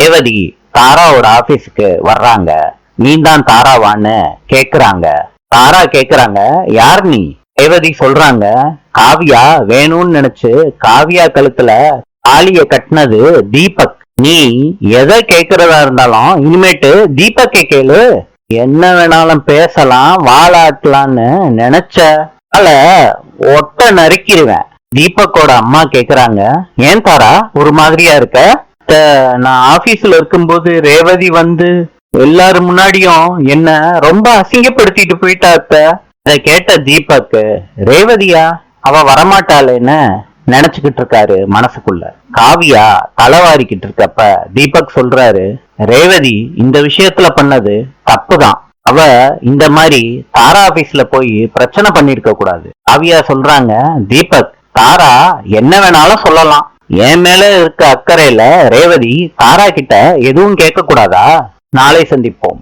ரேவதி தாராவோட ஆபீஸுக்கு வர்றாங்க. நீ தான் தாராவான்னு கேக்குறாங்க. தாரா கேக்குறாங்க, யார் நீ? ரேவதி சொல்றாங்க, காவியா வேணும்னு நினைச்சு காவியா கழுத்துல தாலிய கட்டினது தீபக். நீ எதை கேக்குறதா இருந்தாலும் இனிமேட்டு தீபக்கை கேளு. என்ன வேணாலும் பேசலாம், வாழாட்டலான்னு நினைச்ச ஒட்ட நறுக்கிடுவேன். தீபக்கோட அம்மா கேக்குறாங்க, ஏன் தாரா ஒரு மாதிரியா இருக்க? நான் ஆபீஸ்ல இருக்கும்போது ரேவதி வந்து எல்லாரும் முன்னாடியும் என்ன ரொம்ப அசிங்கப்படுத்திட்டு போயிட்டா. அதை கேட்ட தீபக், ரேவதியா அவ வரமாட்டாளேன்னு நினைச்சுக்கிட்டு இருக்காரு மனசுக்குள்ள. காவியா தலைவாரிக்கிட்டு இருக்கப்ப தீபக் சொல்றாரு, ரேவதி இந்த விஷயத்துல பண்ணது தப்புதான். அவ இந்த மாதிரி தாரா ஆபீஸ்ல போய் பிரச்சனை பண்ணிருக்க கூடாது. காவியா சொல்றாங்க, தீபக் தாரா என்ன வேணாலும் சொல்லலாம், என் மேல இருக்க அக்கறையில ரேவதி தாரா கிட்ட எதுவும் கேட்க கூடாதா? நாளை சந்திப்போம்.